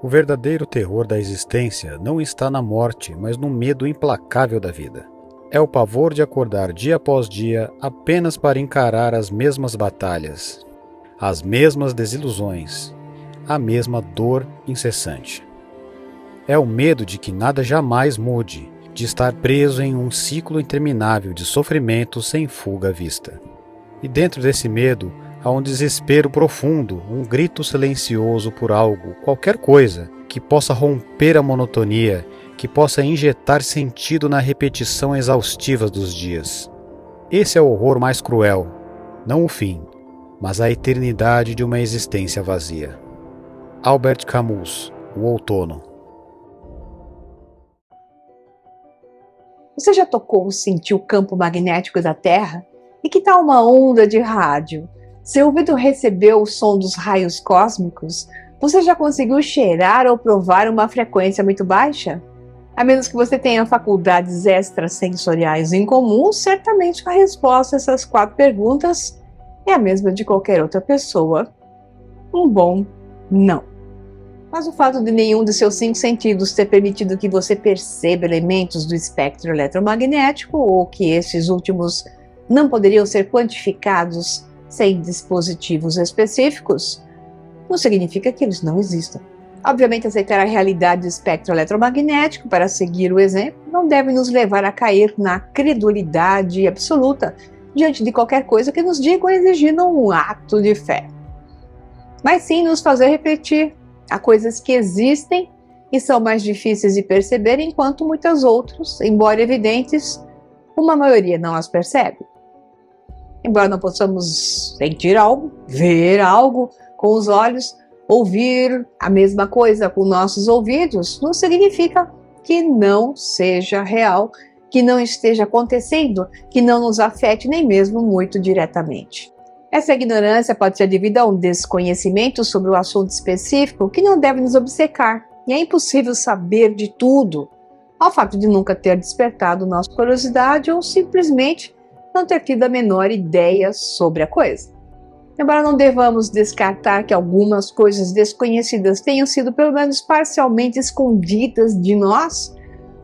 O verdadeiro terror da existência não está na morte, mas no medo implacável da vida. É o pavor de acordar dia após dia apenas para encarar as mesmas batalhas, as mesmas desilusões, a mesma dor incessante. É o medo de que nada jamais mude, de estar preso em um ciclo interminável de sofrimento sem fuga à vista. E dentro desse medo há um desespero profundo, um grito silencioso por algo, qualquer coisa, que possa romper a monotonia, que possa injetar sentido na repetição exaustiva dos dias. Esse é o horror mais cruel, não o fim, mas a eternidade de uma existência vazia. Albert Camus, O Outono. Você já tocou ou sentiu o campo magnético da Terra? E que tal uma onda de rádio? Seu ouvido recebeu o som dos raios cósmicos? Você já conseguiu cheirar ou provar uma frequência muito baixa? A menos que você tenha faculdades extrasensoriais em comum, certamente a resposta a essas 4 perguntas é a mesma de qualquer outra pessoa. Um bom não. Mas o fato de nenhum de seus 5 sentidos ter permitido que você perceba elementos do espectro eletromagnético, ou que esses últimos não poderiam ser quantificados sem dispositivos específicos, não significa que eles não existam. Obviamente, aceitar a realidade do espectro eletromagnético para seguir o exemplo não deve nos levar a cair na credulidade absoluta diante de qualquer coisa que nos digam exigindo um ato de fé. Mas sim nos fazer refletir. Há coisas que existem e são mais difíceis de perceber, enquanto muitas outras, embora evidentes, uma maioria não as percebe. Embora não possamos sentir algo, ver algo com os olhos, ouvir a mesma coisa com nossos ouvidos, não significa que não seja real, que não esteja acontecendo, que não nos afete nem mesmo muito diretamente. Essa ignorância pode ser devida a um desconhecimento sobre o assunto específico que não deve nos obcecar, e é impossível saber de tudo, ao fato de nunca ter despertado nossa curiosidade ou simplesmente não ter tido a menor ideia sobre a coisa. Embora não devamos descartar que algumas coisas desconhecidas tenham sido pelo menos parcialmente escondidas de nós,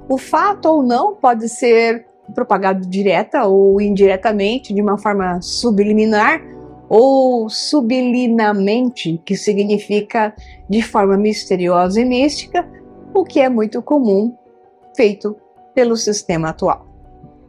o fato ou não pode ser propagado direta ou indiretamente, de uma forma subliminar ou subliminamente, que significa de forma misteriosa e mística, o que é muito comum feito pelo sistema atual.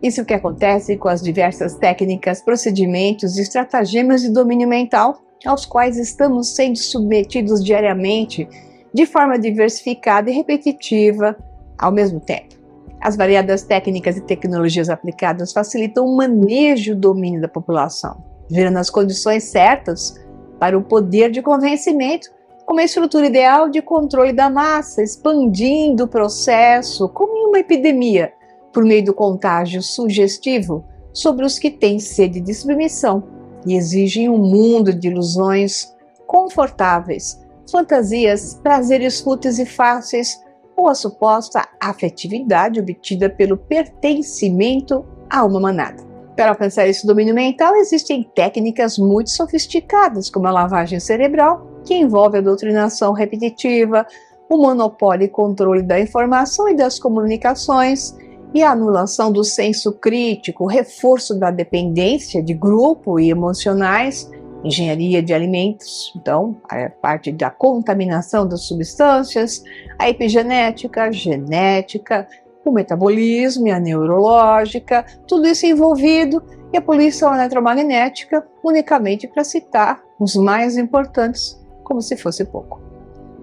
Isso é o que acontece com as diversas técnicas, procedimentos e estratagemas de domínio mental aos quais estamos sendo submetidos diariamente, de forma diversificada e repetitiva ao mesmo tempo. As variadas técnicas e tecnologias aplicadas facilitam o manejo e o domínio da população, gerando as condições certas para o poder de convencimento, como a estrutura ideal de controle da massa, expandindo o processo, como em uma epidemia, por meio do contágio sugestivo sobre os que têm sede de submissão e exigem um mundo de ilusões confortáveis, fantasias, prazeres fúteis e fáceis, ou a suposta afetividade obtida pelo pertencimento a uma manada. Para alcançar esse domínio mental, existem técnicas muito sofisticadas, como a lavagem cerebral, que envolve a doutrinação repetitiva, o monopólio e controle da informação e das comunicações, e a anulação do senso crítico, o reforço da dependência de grupo e emocionais, engenharia de alimentos, então a parte da contaminação das substâncias, a epigenética, a genética, o metabolismo e a neurológica, tudo isso envolvido, e a poluição eletromagnética, unicamente para citar os mais importantes, como se fosse pouco.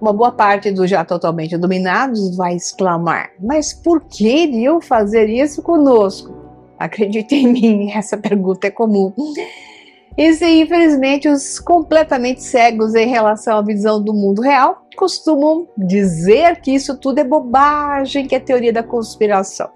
Uma boa parte dos já totalmente dominados vai exclamar: mas por que iriam fazer isso conosco? Acredite em mim, essa pergunta é comum. E se, infelizmente, os completamente cegos em relação à visão do mundo real costumam dizer que isso tudo é bobagem, que é teoria da conspiração.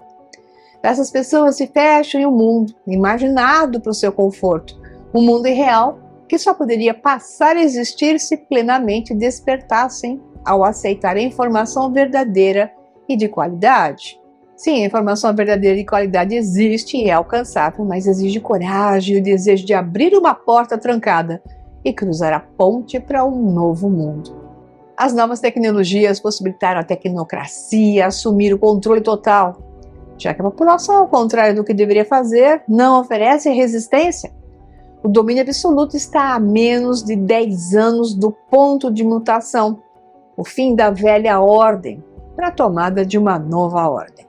Essas pessoas se fecham em um mundo imaginado para o seu conforto, um mundo irreal que só poderia passar a existir se plenamente despertassem ao aceitar a informação verdadeira e de qualidade. Sim, a informação verdadeira e de qualidade existe e é alcançável, mas exige coragem e o desejo de abrir uma porta trancada e cruzar a ponte para um novo mundo. As novas tecnologias possibilitaram a tecnocracia assumir o controle total, já que a população, ao contrário do que deveria fazer, não oferece resistência. O domínio absoluto está a menos de 10 anos do ponto de mutação, o fim da velha ordem, para a tomada de uma nova ordem.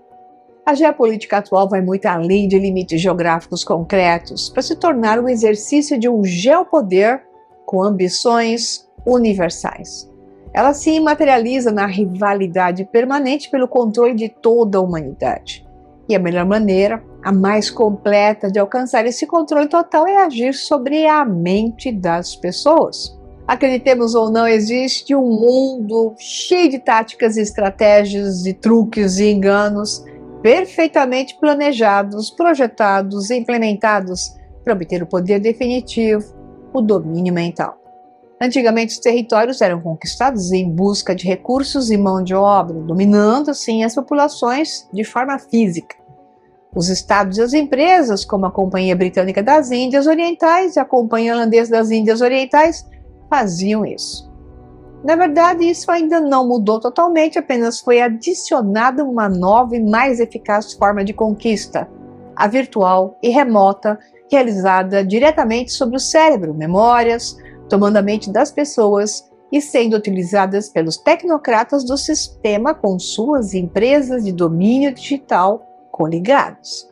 A geopolítica atual vai muito além de limites geográficos concretos para se tornar o exercício de um geopoder com ambições universais. Ela se materializa na rivalidade permanente pelo controle de toda a humanidade. E a melhor maneira, a mais completa de alcançar esse controle total é agir sobre a mente das pessoas. Acreditemos ou não, existe um mundo cheio de táticas e estratégias, de truques e enganos perfeitamente planejados, projetados e implementados para obter o poder definitivo, o domínio mental. Antigamente, os territórios eram conquistados em busca de recursos e mão de obra, dominando assim as populações de forma física. Os estados e as empresas, como a Companhia Britânica das Índias Orientais e a Companhia Holandesa das Índias Orientais, faziam isso. Na verdade, isso ainda não mudou totalmente, apenas foi adicionada uma nova e mais eficaz forma de conquista, a virtual e remota, realizada diretamente sobre o cérebro, memórias, tomando a mente das pessoas e sendo utilizadas pelos tecnocratas do sistema com suas empresas de domínio digital coligados.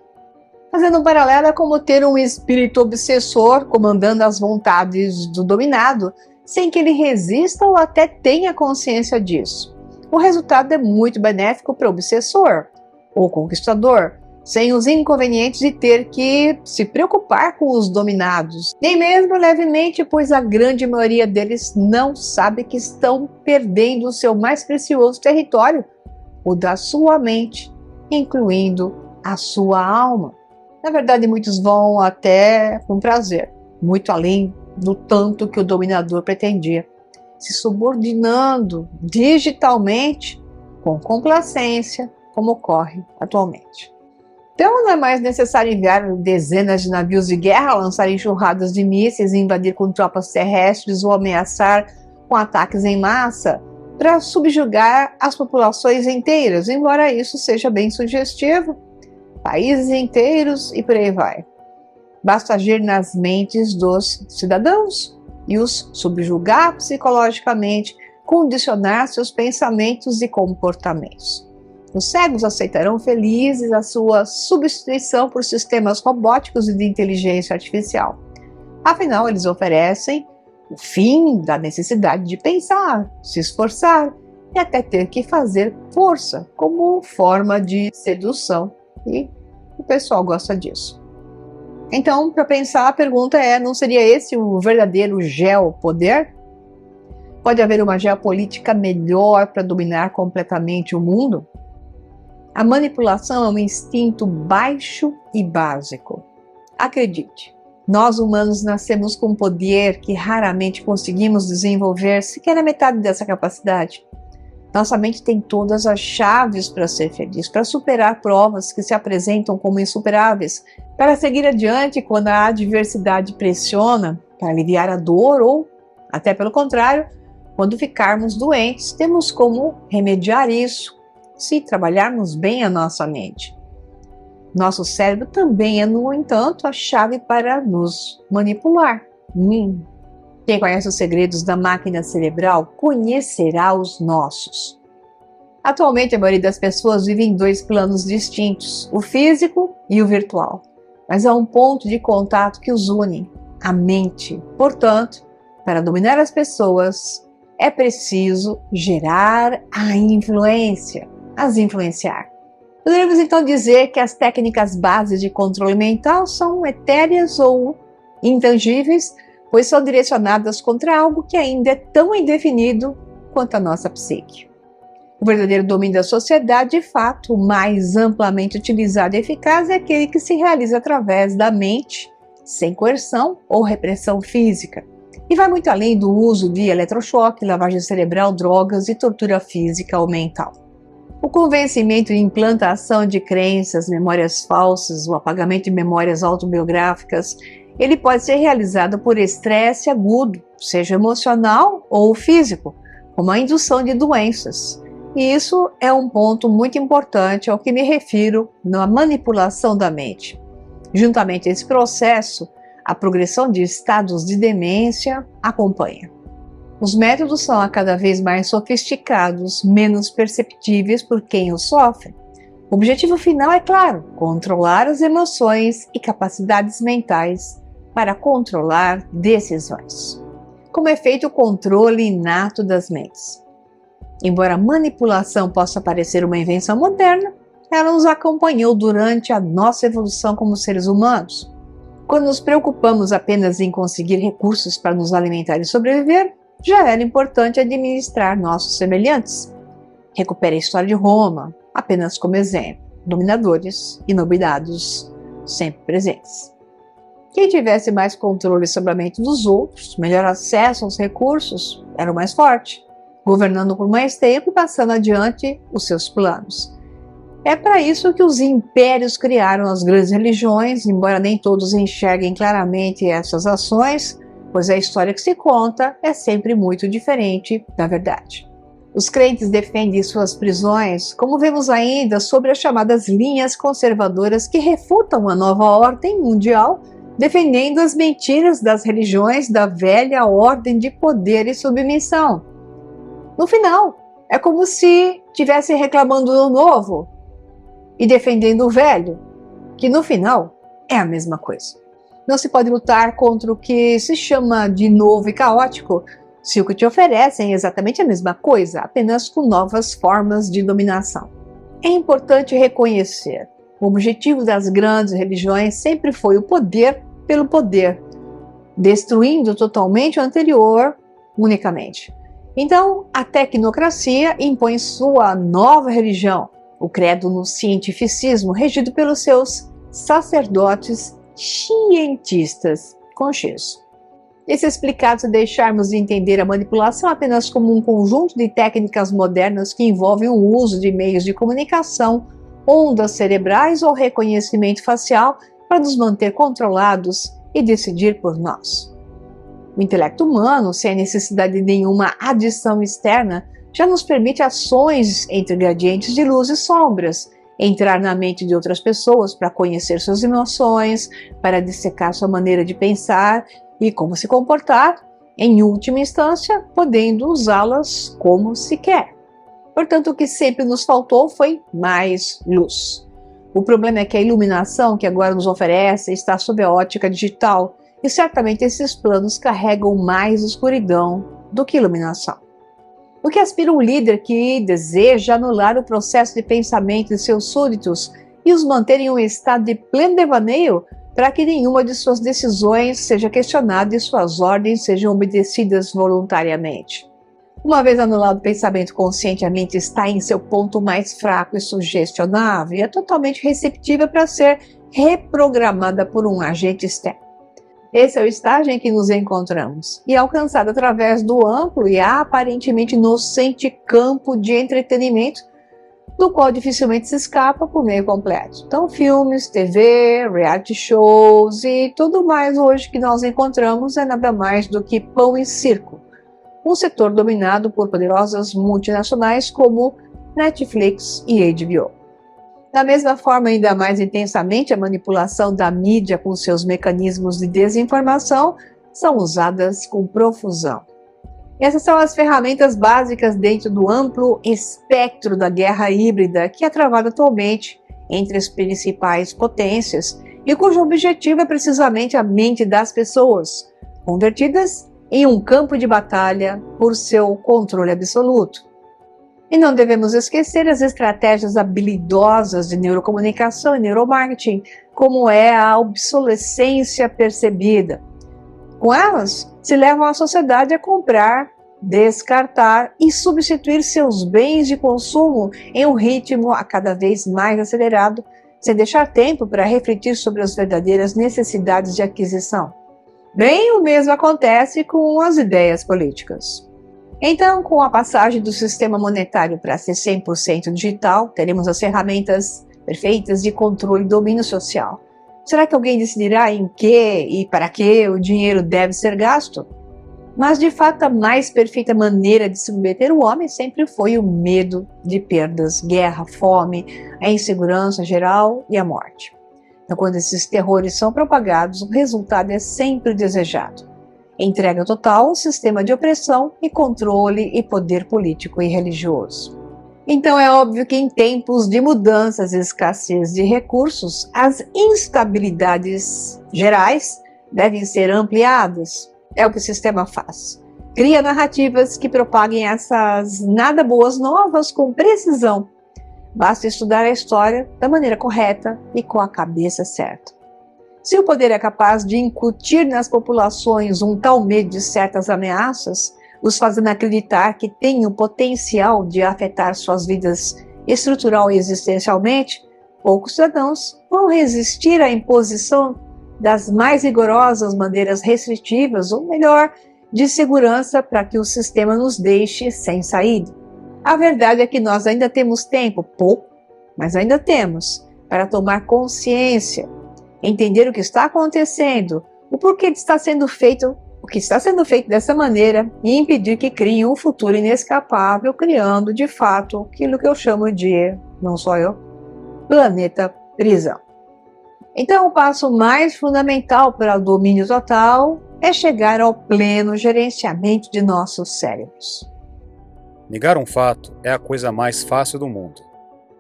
Fazendo um paralelo, é como ter um espírito obsessor comandando as vontades do dominado, sem que ele resista ou até tenha consciência disso. O resultado é muito benéfico para o obsessor ou conquistador, sem os inconvenientes de ter que se preocupar com os dominados, nem mesmo levemente, pois a grande maioria deles não sabe que estão perdendo o seu mais precioso território, o da sua mente, incluindo a sua alma. Na verdade, muitos vão até com prazer, muito além do tanto que o dominador pretendia, se subordinando digitalmente com complacência, como ocorre atualmente. Então não é mais necessário enviar dezenas de navios de guerra, lançar enxurradas de mísseis, invadir com tropas terrestres ou ameaçar com ataques em massa para subjugar as populações inteiras, embora isso seja bem sugestivo, países inteiros e por aí vai. Basta agir nas mentes dos cidadãos e os subjugar psicologicamente, condicionar seus pensamentos e comportamentos. Os cegos aceitarão felizes a sua substituição por sistemas robóticos e de inteligência artificial. Afinal, eles oferecem o fim da necessidade de pensar, se esforçar e até ter que fazer força como forma de sedução. E o pessoal gosta disso. Então, para pensar, a pergunta é, não seria esse o verdadeiro geopoder? Pode haver uma geopolítica melhor para dominar completamente o mundo? A manipulação é um instinto baixo e básico. Acredite, nós humanos nascemos com poder que raramente conseguimos desenvolver sequer a metade dessa capacidade. Nossa mente tem todas as chaves para ser feliz, para superar provas que se apresentam como insuperáveis, para seguir adiante quando a adversidade pressiona, para aliviar a dor ou, até pelo contrário, quando ficarmos doentes, temos como remediar isso, se trabalharmos bem a nossa mente. Nosso cérebro também é, no entanto, a chave para nos manipular. Quem conhece os segredos da máquina cerebral conhecerá os nossos. Atualmente, a maioria das pessoas vive em dois planos distintos, o físico e o virtual. Mas há um ponto de contato que os une, a mente. Portanto, para dominar as pessoas, é preciso gerar a influência, as influenciar. Poderíamos então dizer que as técnicas bases de controle mental são etéreas ou intangíveis, pois são direcionadas contra algo que ainda é tão indefinido quanto a nossa psique. O verdadeiro domínio da sociedade, de fato, o mais amplamente utilizado e eficaz é aquele que se realiza através da mente, sem coerção ou repressão física, e vai muito além do uso de eletrochoque, lavagem cerebral, drogas e tortura física ou mental. O convencimento e implantação de crenças, memórias falsas, o apagamento de memórias autobiográficas, ele pode ser realizado por estresse agudo, seja emocional ou físico, como a indução de doenças. E isso é um ponto muito importante ao que me refiro na manipulação da mente. Juntamente a esse processo, a progressão de estados de demência acompanha. Os métodos são a cada vez mais sofisticados, menos perceptíveis por quem os sofre. O objetivo final é claro: controlar as emoções e capacidades mentais para controlar decisões. Como é feito o controle inato das mentes? Embora a manipulação possa parecer uma invenção moderna, ela nos acompanhou durante a nossa evolução como seres humanos. Quando nos preocupamos apenas em conseguir recursos para nos alimentar e sobreviver, já era importante administrar nossos semelhantes. Recupere a história de Roma, apenas como exemplo: dominadores e nobilhados sempre presentes. Quem tivesse mais controle sobre a mente dos outros, melhor acesso aos recursos, era o mais forte, governando por mais tempo e passando adiante os seus planos. É para isso que os impérios criaram as grandes religiões, embora nem todos enxerguem claramente essas ações, pois a história que se conta é sempre muito diferente da verdade. Os crentes defendem suas prisões, como vemos ainda sobre as chamadas linhas conservadoras que refutam a nova ordem mundial, defendendo as mentiras das religiões da velha ordem de poder e submissão. No final, é como se estivesse reclamando do novo e defendendo o velho, que no final é a mesma coisa. Não se pode lutar contra o que se chama de novo e caótico se o que te oferecem é exatamente a mesma coisa, apenas com novas formas de dominação. É importante reconhecer: o objetivo das grandes religiões sempre foi o poder pelo poder, destruindo totalmente o anterior unicamente. Então, a tecnocracia impõe sua nova religião, o credo no cientificismo, regido pelos seus sacerdotes cientistas, com X. E se explicar se deixarmos de entender a manipulação apenas como um conjunto de técnicas modernas que envolvem o uso de meios de comunicação, ondas cerebrais ou reconhecimento facial para nos manter controlados e decidir por nós. O intelecto humano, sem a necessidade de nenhuma adição externa, já nos permite ações entre gradientes de luz e sombras, entrar na mente de outras pessoas para conhecer suas emoções, para dissecar sua maneira de pensar e como se comportar, em última instância, podendo usá-las como se quer. Portanto, o que sempre nos faltou foi mais luz. O problema é que a iluminação que agora nos oferece está sob a ótica digital, e certamente esses planos carregam mais escuridão do que iluminação. O que aspira um líder que deseja anular o processo de pensamento de seus súditos e os manter em um estado de pleno devaneio para que nenhuma de suas decisões seja questionada e suas ordens sejam obedecidas voluntariamente. Uma vez anulado o pensamento consciente, a mente está em seu ponto mais fraco e sugestionável e é totalmente receptiva para ser reprogramada por um agente externo. Esse é o estágio em que nos encontramos e é alcançado através do amplo e aparentemente inocente campo de entretenimento, do qual dificilmente se escapa por meio completo. Então, filmes, TV, reality shows e tudo mais hoje que nós encontramos é nada mais do que pão e circo, um setor dominado por poderosas multinacionais como Netflix e HBO. Da mesma forma, ainda mais intensamente, a manipulação da mídia com seus mecanismos de desinformação são usadas com profusão. Essas são as ferramentas básicas dentro do amplo espectro da guerra híbrida que é travada atualmente entre as principais potências e cujo objetivo é precisamente a mente das pessoas, convertidas em um campo de batalha por seu controle absoluto. E não devemos esquecer as estratégias habilidosas de neurocomunicação e neuromarketing, como é a obsolescência percebida. Com elas, se levam a sociedade a comprar, descartar e substituir seus bens de consumo em um ritmo a cada vez mais acelerado, sem deixar tempo para refletir sobre as verdadeiras necessidades de aquisição. Bem, o mesmo acontece com as ideias políticas. Então, com a passagem do sistema monetário para ser 100% digital, teremos as ferramentas perfeitas de controle e domínio social. Será que alguém decidirá em que e para que o dinheiro deve ser gasto? Mas, de fato, a mais perfeita maneira de submeter o homem sempre foi o medo de perdas, guerra, fome, a insegurança geral e a morte. Então, quando esses terrores são propagados, o resultado é sempre desejado: entrega total ao sistema de opressão e controle e poder político e religioso. Então é óbvio que em tempos de mudanças e escassez de recursos, as instabilidades gerais devem ser ampliadas. É o que o sistema faz. Cria narrativas que propaguem essas nada boas novas com precisão. Basta estudar a história da maneira correta e com a cabeça certa. Se o poder é capaz de incutir nas populações um tal medo de certas ameaças, os fazendo acreditar que têm o potencial de afetar suas vidas estrutural e existencialmente, poucos cidadãos vão resistir à imposição das mais rigorosas maneiras restritivas, ou melhor, de segurança para que o sistema nos deixe sem saída. A verdade é que nós ainda temos tempo, pouco, mas ainda temos, para tomar consciência, entender o que está acontecendo, o porquê está sendo feito, o que está sendo feito dessa maneira e impedir que criem um futuro inescapável, criando de fato aquilo que eu chamo de, não só eu, planeta prisão. Então, o passo mais fundamental para o domínio total é chegar ao pleno gerenciamento de nossos cérebros. Negar um fato é a coisa mais fácil do mundo.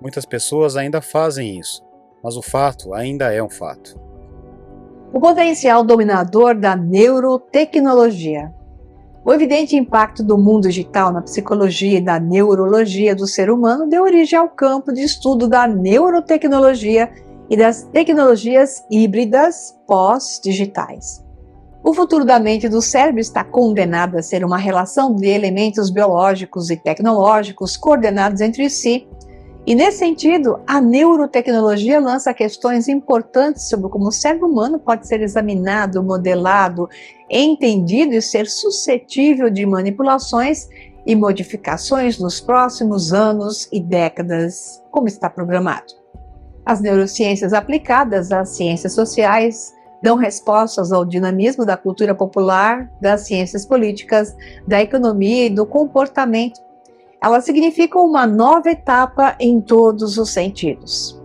Muitas pessoas ainda fazem isso, mas o fato ainda é um fato. O potencial dominador da neurotecnologia. O evidente impacto do mundo digital na psicologia e da neurologia do ser humano deu origem ao campo de estudo da neurotecnologia e das tecnologias híbridas pós-digitais. O futuro da mente e do cérebro está condenado a ser uma relação de elementos biológicos e tecnológicos coordenados entre si. E, nesse sentido, a neurotecnologia lança questões importantes sobre como o cérebro humano pode ser examinado, modelado, entendido e ser suscetível de manipulações e modificações nos próximos anos e décadas, como está programado. As neurociências aplicadas às ciências sociais dão respostas ao dinamismo da cultura popular, das ciências políticas, da economia e do comportamento. Elas significam uma nova etapa em todos os sentidos.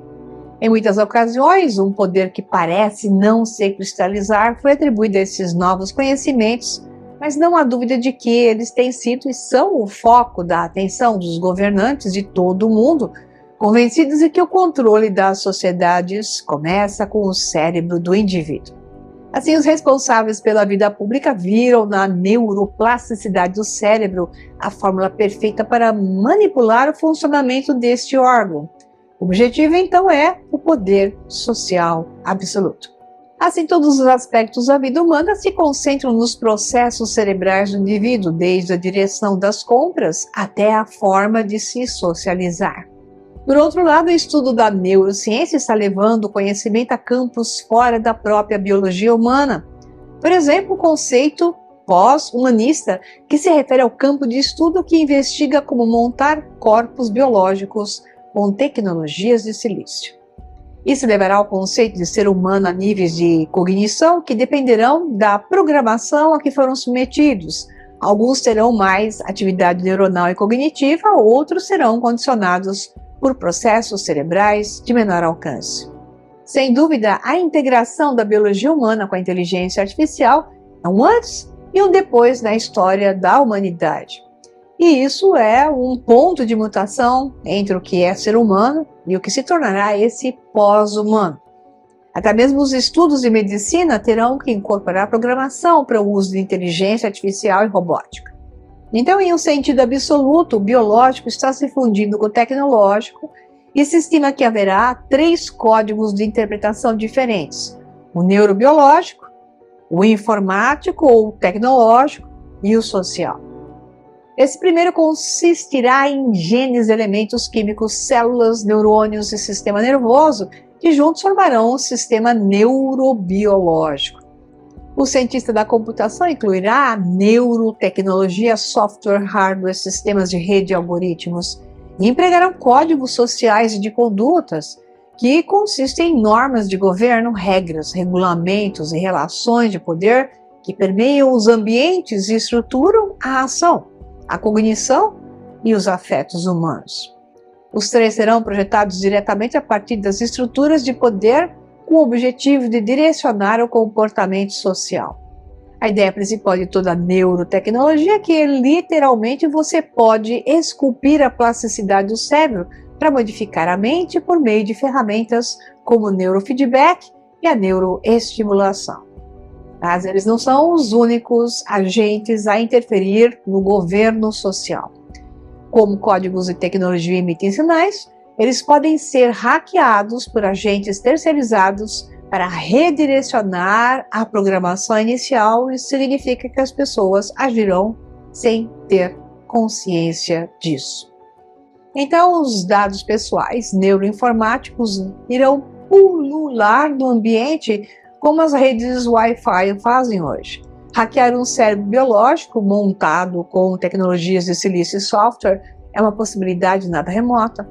Em muitas ocasiões, um poder que parece não se cristalizar foi atribuído a esses novos conhecimentos, mas não há dúvida de que eles têm sido e são o foco da atenção dos governantes de todo o mundo, convencidos de que o controle das sociedades começa com o cérebro do indivíduo. Assim, os responsáveis pela vida pública viram na neuroplasticidade do cérebro a fórmula perfeita para manipular o funcionamento deste órgão. O objetivo, então, é o poder social absoluto. Assim, todos os aspectos da vida humana se concentram nos processos cerebrais do indivíduo, desde a direção das compras até a forma de se socializar. Por outro lado, o estudo da neurociência está levando o conhecimento a campos fora da própria biologia humana. Por exemplo, o conceito pós-humanista, que se refere ao campo de estudo que investiga como montar corpos biológicos com tecnologias de silício. Isso levará ao conceito de ser humano a níveis de cognição que dependerão da programação a que foram submetidos. Alguns terão mais atividade neuronal e cognitiva, outros serão condicionados por processos cerebrais de menor alcance. Sem dúvida, a integração da biologia humana com a inteligência artificial é um antes e um depois na história da humanidade. E isso é um ponto de mutação entre o que é ser humano e o que se tornará esse pós-humano. Até mesmo os estudos de medicina terão que incorporar programação para o uso de inteligência artificial e robótica. Então, em um sentido absoluto, o biológico está se fundindo com o tecnológico e se estima que haverá 3 códigos de interpretação diferentes: o neurobiológico, o informático ou tecnológico e o social. Esse primeiro consistirá em genes, elementos químicos, células, neurônios e sistema nervoso que juntos formarão o sistema neurobiológico. O cientista da computação incluirá a neurotecnologia, software, hardware, sistemas de rede e algoritmos, e empregarão códigos sociais e de condutas que consistem em normas de governo, regras, regulamentos e relações de poder que permeiam os ambientes e estruturam a ação, a cognição e os afetos humanos. Os três serão projetados diretamente a partir das estruturas de poder com o objetivo de direcionar o comportamento social. A ideia principal de toda a neurotecnologia é que literalmente você pode esculpir a plasticidade do cérebro para modificar a mente por meio de ferramentas como o neurofeedback e a neuroestimulação. Mas eles não são os únicos agentes a interferir no governo social. Como códigos e tecnologia emitem sinais, eles podem ser hackeados por agentes terceirizados para redirecionar a programação inicial. Isso significa que as pessoas agirão sem ter consciência disso. Então, os dados pessoais neuroinformáticos irão pulular no ambiente como as redes Wi-Fi fazem hoje. Hackear um cérebro biológico montado com tecnologias de silício e software é uma possibilidade nada remota.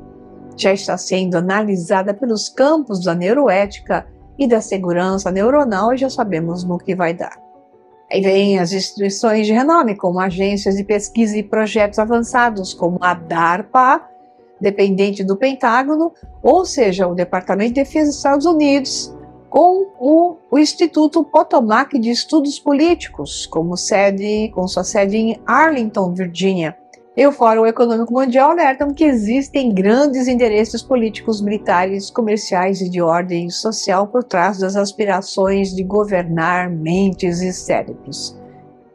Já está sendo analisada pelos campos da neuroética e da segurança neuronal e já sabemos no que vai dar. Aí vem as instituições de renome, como agências de pesquisa e projetos avançados, como a DARPA, dependente do Pentágono, ou seja, o Departamento de Defesa dos Estados Unidos, com o Instituto Potomac de Estudos Políticos, com sua sede em Arlington, Virgínia. E o Fórum Econômico Mundial alertam que existem grandes interesses políticos, militares, comerciais e de ordem social por trás das aspirações de governar mentes e cérebros.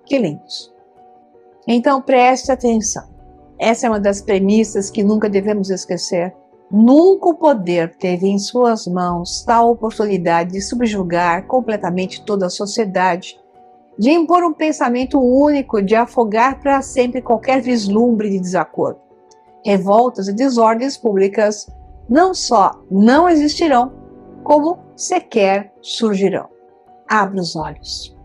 Que lindos! Então preste atenção. Essa é uma das premissas que nunca devemos esquecer. Nunca o poder teve em suas mãos tal oportunidade de subjugar completamente toda a sociedade, de impor um pensamento único, de afogar para sempre qualquer vislumbre de desacordo. Revoltas e desordens públicas não só não existirão, como sequer surgirão. Abra os olhos.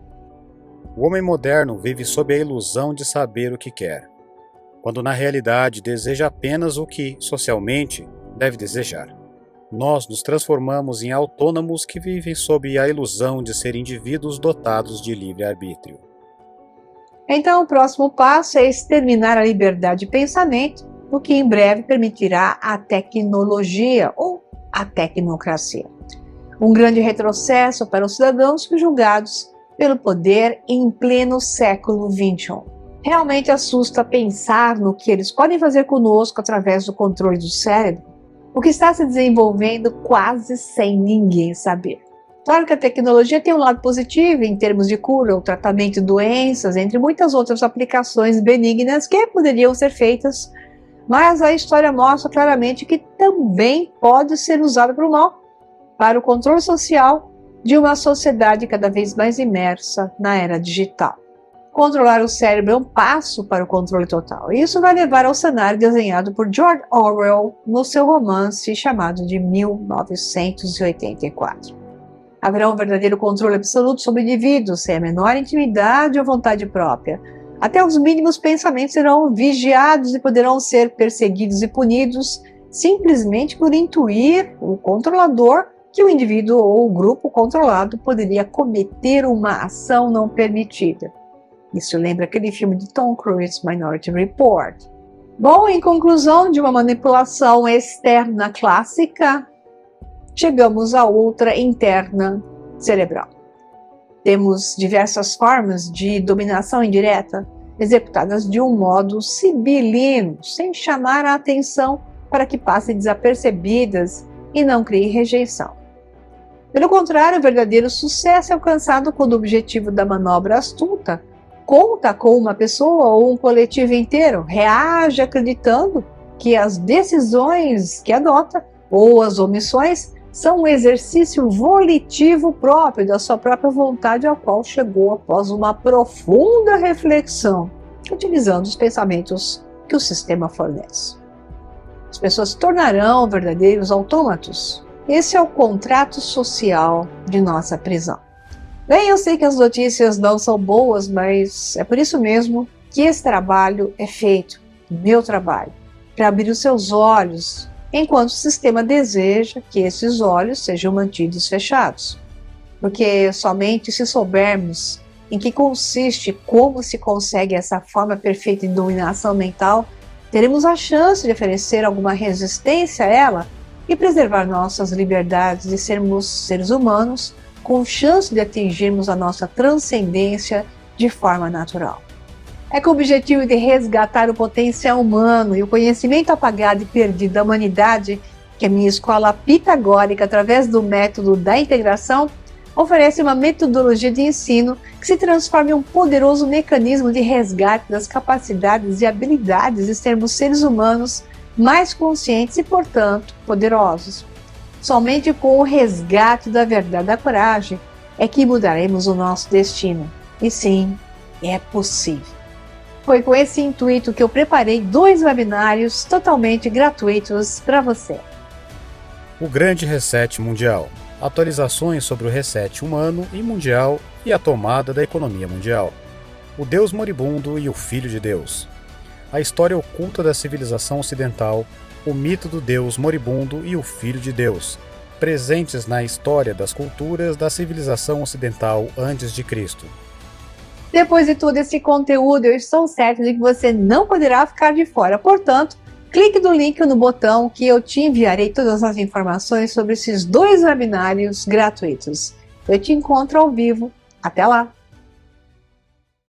O homem moderno vive sob a ilusão de saber o que quer, quando na realidade deseja apenas o que, socialmente, deve desejar. Nós nos transformamos em autônomos que vivem sob a ilusão de ser indivíduos dotados de livre-arbítrio. Então, o próximo passo é exterminar a liberdade de pensamento, o que em breve permitirá a tecnologia ou a tecnocracia. Um grande retrocesso para os cidadãos julgados pelo poder em pleno século XXI. Realmente assusta pensar no que eles podem fazer conosco através do controle do cérebro, o que está se desenvolvendo quase sem ninguém saber. Claro que a tecnologia tem um lado positivo em termos de cura ou tratamento de doenças, entre muitas outras aplicações benignas que poderiam ser feitas, mas a história mostra claramente que também pode ser usada para o mal, para o controle social de uma sociedade cada vez mais imersa na era digital. Controlar o cérebro é um passo para o controle total. Isso vai levar ao cenário desenhado por George Orwell no seu romance chamado de 1984. Haverá um verdadeiro controle absoluto sobre o indivíduo, sem a menor intimidade ou vontade própria. Até os mínimos pensamentos serão vigiados e poderão ser perseguidos e punidos simplesmente por intuir o controlador que o indivíduo ou o grupo controlado poderia cometer uma ação não permitida. Isso lembra aquele filme de Tom Cruise, Minority Report. Bom, em conclusão de uma manipulação externa clássica, chegamos a outra interna cerebral. Temos diversas formas de dominação indireta, executadas de um modo sibilino, sem chamar a atenção para que passem desapercebidas e não criem rejeição. Pelo contrário, o verdadeiro sucesso é alcançado quando o objetivo da manobra astuta conta com uma pessoa ou um coletivo inteiro, reage acreditando que as decisões que adota ou as omissões são um exercício volitivo próprio da sua própria vontade, ao qual chegou após uma profunda reflexão, utilizando os pensamentos que o sistema fornece. As pessoas se tornarão verdadeiros autômatos. Esse é o contrato social de nossa prisão. Bem, eu sei que as notícias não são boas, mas é por isso mesmo que esse trabalho é feito, meu trabalho, para abrir os seus olhos, enquanto o sistema deseja que esses olhos sejam mantidos fechados. Porque somente se soubermos em que consiste, como se consegue essa forma perfeita de dominação mental, teremos a chance de oferecer alguma resistência a ela e preservar nossas liberdades de sermos seres humanos com chance de atingirmos a nossa transcendência de forma natural. É com o objetivo de resgatar o potencial humano e o conhecimento apagado e perdido da humanidade que a minha escola pitagórica, através do método da integração, oferece uma metodologia de ensino que se transforma em um poderoso mecanismo de resgate das capacidades e habilidades de sermos seres humanos mais conscientes e, portanto, poderosos. Somente com o resgate da verdade e da coragem é que mudaremos o nosso destino. E sim, é possível. Foi com esse intuito que eu preparei 2 webinários totalmente gratuitos para você. O Grande Reset Mundial. Atualizações sobre o reset humano e mundial e a tomada da economia mundial. O Deus moribundo e o Filho de Deus. A história oculta da civilização ocidental, o mito do Deus moribundo e o Filho de Deus, presentes na história das culturas da civilização ocidental antes de Cristo. Depois de todo esse conteúdo, eu estou certa de que você não poderá ficar de fora. Portanto, clique no link no botão que eu te enviarei todas as informações sobre esses 2 webinários gratuitos. Eu te encontro ao vivo. Até lá!